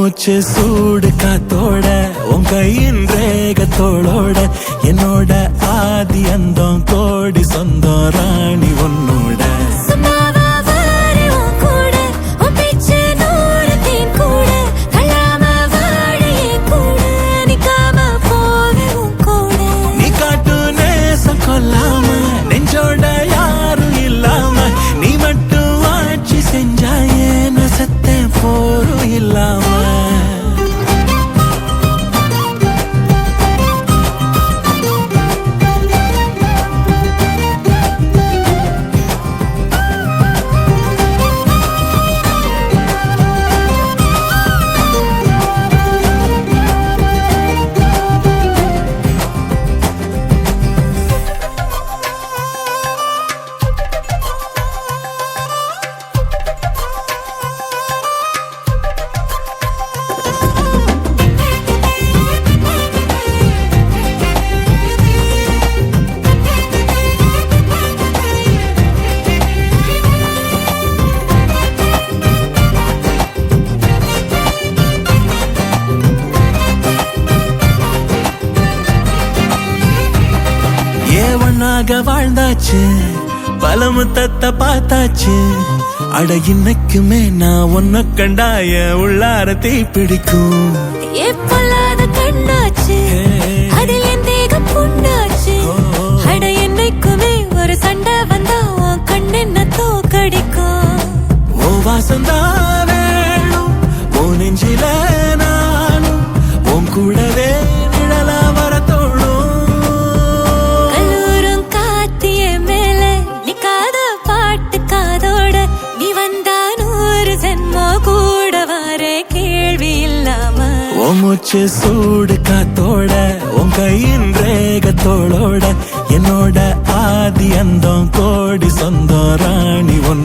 மூச்சு சூடு காத்தோட உன் கையின் ரேகத்தோளோட என்னோட ஆதி அந்தம் கோடி சொந்தம் ராணி உன்னோட கொல்லாம நெஞ்சோட யாரும் இல்லாம நீ மட்டும் ஆட்சி செஞ்சாயே நசத்த போரும் இல்லாம வாழ்ந்தாச்சு பல முத்தத்தை பார்த்தாச்சு அட இன்னைக்குமே நான் உன்ன கண்டாய உள்ளாரத்தை பிடிக்கும் கண்ணாச்சு அதில் என் தேகம் புண்ணாச்சு அட என்னைக்குமே ஒரு சண்டை வந்தா உன் கண்ணென்ன தோக்கடிக்கும் ஓ வாசந்தா வேணும் ஓ நெஞ்சில நானும் உன் கூடவே நிழலா வர தோணும் மூச்சு சூடு காத்தோட உன் கையின் ரேகத்தோளோட என்னோட ஆதி அந்தம் கோடி சொந்தம் ராணி ஒன்